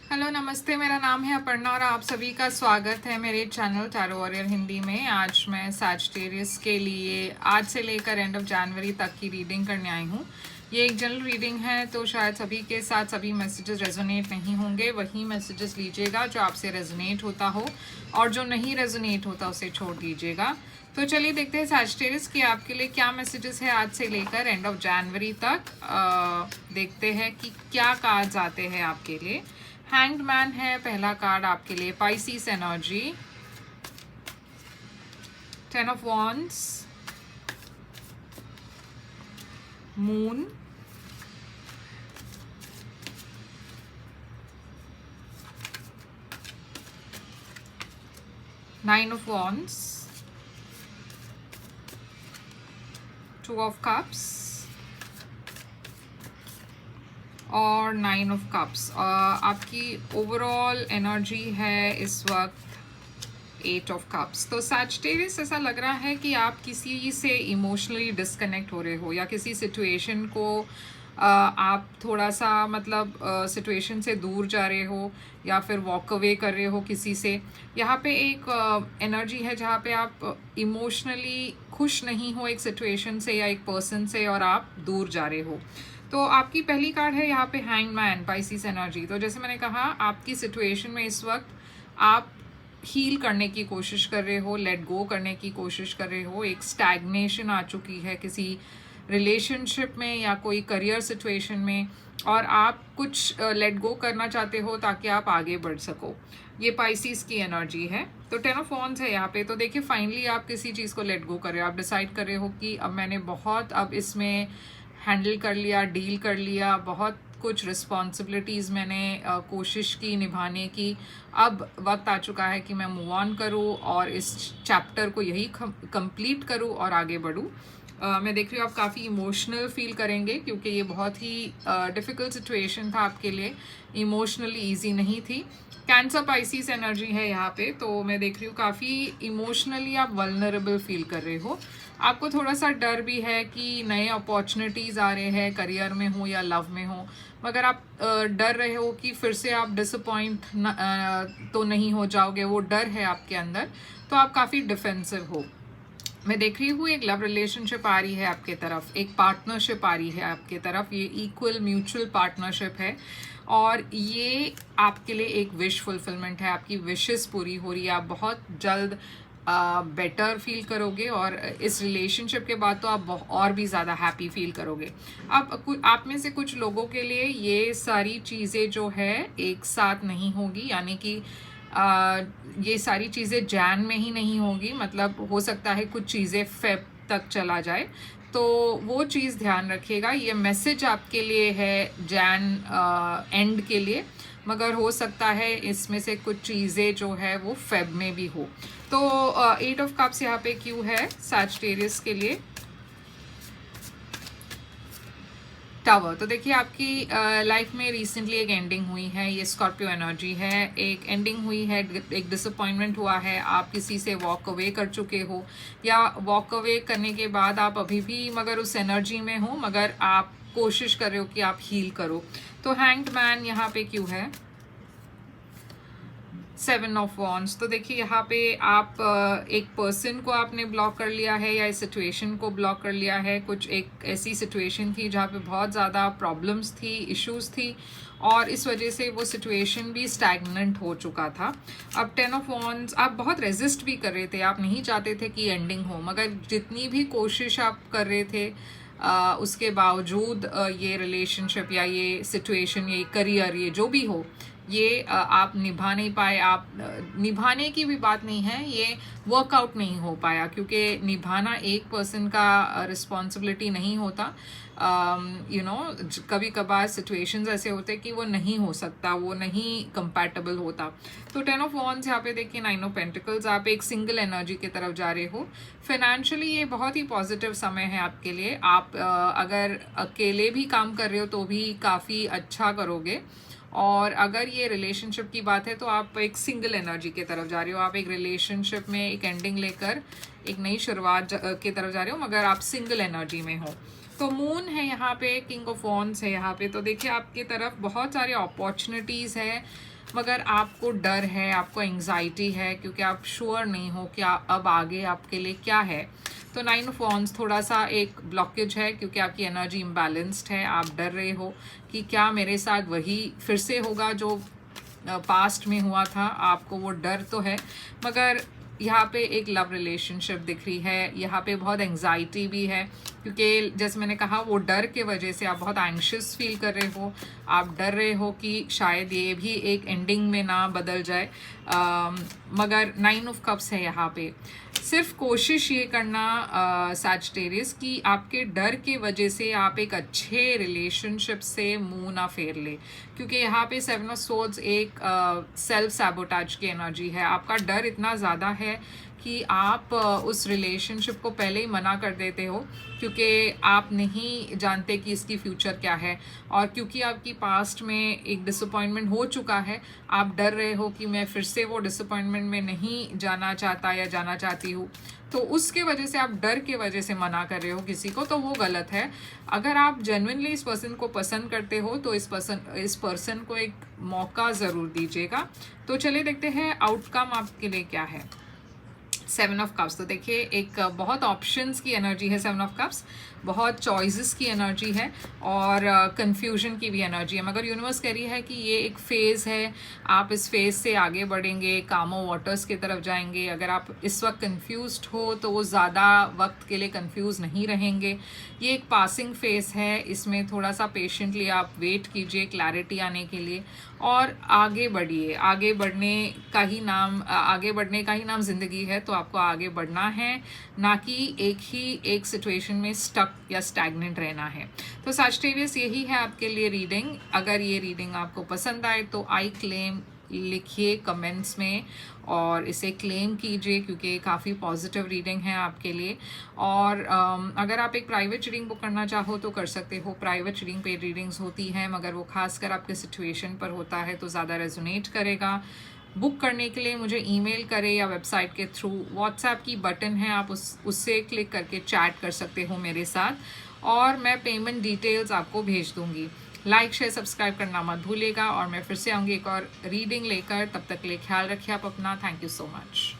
Hello नमस्ते, मेरा नाम है अपर्णा और आप सभी का स्वागत है मेरे चैनल टैरो वॉरियर हिंदी में। आज मैं सैजिटेरियस के लिए आज से लेकर एंड ऑफ जनवरी तक की रीडिंग करने आई हूँ। ये एक जनरल रीडिंग है तो शायद सभी के साथ सभी मैसेजेस रेजोनेट नहीं होंगे। वही मैसेजेस लीजिएगा जो आपसे रेजोनेट होता हो और जो नहीं रेजोनेट होता उसे छोड़ दीजिएगा। तो चलिए देखते हैं सैजिटेरियस की आपके लिए क्या मैसेजेस है आज से लेकर एंड ऑफ जनवरी तक। देखते हैं कि क्या कार्ड्स आते हैं आपके लिए। हैंग्ड मैन है पहला कार्ड आपके लिए, Pisces energy, 10 of wands, moon, nine of wands, 2 of cups और 9 ऑफ कप्स। आपकी ओवरऑल एनर्जी है इस वक्त 8 ऑफ कप्स। तो सैजिटेरियस ऐसा लग रहा है कि आप किसी से इमोशनली डिस्कनेक्ट हो रहे हो या किसी सिचुएशन को आप थोड़ा सा मतलब सिचुएशन से दूर जा रहे हो या फिर वॉक अवे कर रहे हो किसी से। यहाँ पे एक एनर्जी है जहाँ पे आप इमोशनली खुश नहीं हो एक सिचुएशन से या एक पर्सन से और आप दूर जा रहे हो। तो आपकी पहली कार्ड है यहाँ पे हैंग्ड मैन, पाइसिस एनर्जी। तो जैसे मैंने कहा आपकी सिचुएशन में इस वक्त आप हील करने की कोशिश कर रहे हो, लेट गो करने की कोशिश कर रहे हो। एक स्टैग्नेशन आ चुकी है किसी रिलेशनशिप में या कोई करियर सिचुएशन में और आप कुछ लेट गो करना चाहते हो ताकि आप आगे बढ़ सको। ये पाइसिस की एनर्जी है। तो 10 ऑफ वॉन्ड्स है यहाँ पे। तो देखिए फाइनली आप किसी चीज़ को लेट गो कर रहे हो, आप डिसाइड कर रहे हो कि अब मैंने बहुत अब इसमें हैंडल कर लिया, डील कर लिया, बहुत कुछ रिस्पॉन्सिबिलिटीज़ मैंने कोशिश की निभाने की। अब वक्त आ चुका है कि मैं मूव ऑन करूँ और इस चैप्टर को यही कंप्लीट करूँ और आगे बढ़ूँ। मैं देख रही हूँ आप काफ़ी इमोशनल फील करेंगे क्योंकि ये बहुत ही डिफ़िकल्ट सिचुएशन था आपके लिए, इमोशनली ईजी नहीं थी। कैंसर पाइसिस एनर्जी है यहाँ पे। तो मैं देख रही हूँ काफ़ी इमोशनली आप वल्नरेबल फील कर रहे हो। आपको थोड़ा सा डर भी है कि नए अपॉर्चुनिटीज़ आ रहे हैं, करियर में हो या लव में हो, मगर आप डर रहे हो कि फिर से आप डिसअपॉइंट तो नहीं हो जाओगे। वो डर है आपके अंदर, तो आप काफ़ी डिफेंसिव हो। मैं देख रही हूँ एक लव रिलेशनशिप आ रही है आपके तरफ, एक पार्टनरशिप आ रही है आपके तरफ। ये इक्वल म्यूचुअल पार्टनरशिप है और ये आपके लिए एक विश फुलफिलमेंट है। आपकी विशेस पूरी हो रही है, आप बहुत जल्द बेटर फील करोगे और इस रिलेशनशिप के बाद तो आप और भी ज़्यादा हैप्पी फील करोगे। अब आप में से कुछ लोगों के लिए ये सारी चीज़ें जो है एक साथ नहीं होगी, यानी कि ये सारी चीज़ें जैन में ही नहीं होगी। मतलब हो सकता है कुछ चीज़ें फेब तक चला जाए, तो वो चीज़ ध्यान रखिएगा। ये मैसेज आपके लिए है जैन एंड के लिए, मगर हो सकता है इसमें से कुछ चीज़ें जो है वो फेब में भी हो। तो 8 ऑफ कप्स यहाँ पे क्यों है सैजिटेरियस के लिए। टावर। तो देखिए आपकी लाइफ में रिसेंटली एक एंडिंग हुई है, ये स्कॉर्पियो एनर्जी है। एक एंडिंग हुई है, एक डिसअपॉइंटमेंट हुआ है, आप किसी से वॉक अवे कर चुके हो या वॉक अवे करने के बाद आप अभी भी मगर उस एनर्जी में हो, मगर आप कोशिश कर रहे हो कि आप हील करो। तो हैंग्ड मैन यहाँ पे क्यों है, 7 ऑफ वॉन्ड्स। तो देखिए यहाँ पे आप एक पर्सन को आपने ब्लॉक कर लिया है या इस सिचुएशन को ब्लॉक कर लिया है। कुछ एक ऐसी सिचुएशन थी जहाँ पे बहुत ज़्यादा प्रॉब्लम्स थी, इश्यूज थी और इस वजह से वो सिचुएशन भी स्टैग्नेंट हो चुका था। अब 10 ऑफ वॉन्ड्स, आप बहुत रेजिस्ट भी कर रहे थे, आप नहीं चाहते थे कि एंडिंग हो, मगर जितनी भी कोशिश आप कर रहे थे उसके बावजूद ये रिलेशनशिप या ये सिचुएशन, ये करियर, ये जो भी हो, ये आप निभा नहीं पाए। आप निभाने की भी बात नहीं है, ये वर्कआउट नहीं हो पाया क्योंकि निभाना एक पर्सन का रिस्पॉन्सिबिलिटी नहीं होता। कभी कभार सिचुएशंस ऐसे होते हैं कि वो नहीं हो सकता, वो नहीं कंपैटिबल होता। तो 10 ऑफ वॉन्ड्स यहाँ पे देखिए, 9 ऑफ पेंटिकल्स, आप एक सिंगल एनर्जी की तरफ जा रहे हो। फाइनेंशियली ये बहुत ही पॉजिटिव समय है आपके लिए। आप अगर अकेले भी काम कर रहे हो तो भी काफ़ी अच्छा करोगे। और अगर ये रिलेशनशिप की बात है तो आप एक सिंगल एनर्जी की तरफ जा रहे हो, आप एक रिलेशनशिप में एक एंडिंग लेकर एक नई शुरुआत की तरफ जा रहे हो, मगर आप सिंगल एनर्जी में हो। तो मून है यहाँ पे, किंग ऑफ वॉन्ड्स है यहाँ पे। तो देखिए आपकी तरफ बहुत सारे अपॉर्चुनिटीज़ है, मगर आपको डर है, आपको एंग्जाइटी है, क्योंकि आप श्योर नहीं हो क्या अब आगे आपके लिए क्या है। तो 9 ऑफ वॉन्ड्स थोड़ा सा एक ब्लॉकेज है, क्योंकि आपकी एनर्जी इम्बैलेंस्ड है। आप डर रहे हो कि क्या मेरे साथ वही फिर से होगा जो पास्ट में हुआ था। आपको वो डर तो है, मगर यहाँ पे एक लव रिलेशनशिप दिख रही है, यहाँ पे बहुत एंग्जाइटी भी है, क्योंकि जैसे मैंने कहा वो डर के वजह से आप बहुत एंग्शियस फील कर रहे हो। आप डर रहे हो कि शायद ये भी एक एंडिंग में ना बदल जाए। मगर 9 ऑफ कप्स है यहाँ पे। सिर्फ कोशिश ये करना सैजिटेरियस कि आपके डर के वजह से आप एक अच्छे रिलेशनशिप से मुंह ना फेर ले, क्योंकि यहाँ पे 7 ऑफ सोर्ड्स एक सेल्फ सैबोटाज की एनर्जी है। आपका डर इतना ज़्यादा है कि आप उस रिलेशनशिप को पहले ही मना कर देते हो, क्योंकि आप नहीं जानते कि इसकी फ्यूचर क्या है, और क्योंकि आपकी पास्ट में एक डिसअपॉइंटमेंट हो चुका है, आप डर रहे हो कि मैं फिर से वो डिसअपॉइंटमेंट में नहीं जाना चाहता या जाना चाहती हूँ। तो उसके वजह से आप डर के वजह से मना कर रहे हो किसी को, तो वो गलत है। अगर आप जेन्युइनली इस पर्सन को पसंद करते हो तो इस पर्सन को एक मौका ज़रूर दीजिएगा। तो चलिए देखते हैं आउटकम आपके लिए क्या है। 7 ऑफ कप्स, तो देखिए एक बहुत ऑप्शंस की एनर्जी है 7 ऑफ कप्स, बहुत चॉइसेस की एनर्जी है, और कंफ्यूजन की भी एनर्जी है। मगर यूनिवर्स कह रही है कि ये एक फेज़ है, आप इस फेज़ से आगे बढ़ेंगे, कामो वाटर्स की तरफ जाएंगे। अगर आप इस वक्त कंफ्यूज्ड हो तो वो ज़्यादा वक्त के लिए कंफ्यूज नहीं रहेंगे। ये एक पासिंग फेज़ है, इसमें थोड़ा सा पेशेंटली आप वेट कीजिए क्लैरिटी आने के लिए, और आगे बढ़िए। आगे बढ़ने का ही नाम ज़िंदगी है, तो आपको आगे बढ़ना है, ना कि एक सिचुएशन में स्टक या स्टैग्नेंट रहना है। तो सैजिटेरियस यही है आपके लिए रीडिंग। अगर ये रीडिंग आपको पसंद आए तो आई क्लेम लिखिए कमेंट्स में और इसे क्लेम कीजिए, क्योंकि काफ़ी पॉजिटिव रीडिंग है आपके लिए। और अगर आप एक प्राइवेट रीडिंग बुक करना चाहो तो कर सकते हो। प्राइवेट रीडिंग पेड रीडिंग्स होती हैं, मगर वो खासकर आपके सिचुएशन पर होता है तो ज़्यादा रेजोनेट करेगा। बुक करने के लिए मुझे ईमेल करें या वेबसाइट के थ्रू। व्हाट्सएप की बटन है, आप उससे क्लिक करके चैट कर सकते हो मेरे साथ, और मैं पेमेंट डिटेल्स आपको भेज दूँगी। लाइक शेयर सब्सक्राइब करना मत भूलिएगा, और मैं फिर से आऊँगी एक और रीडिंग लेकर। तब तक के लिए ख्याल रखिए आप अपना। Thank you so much.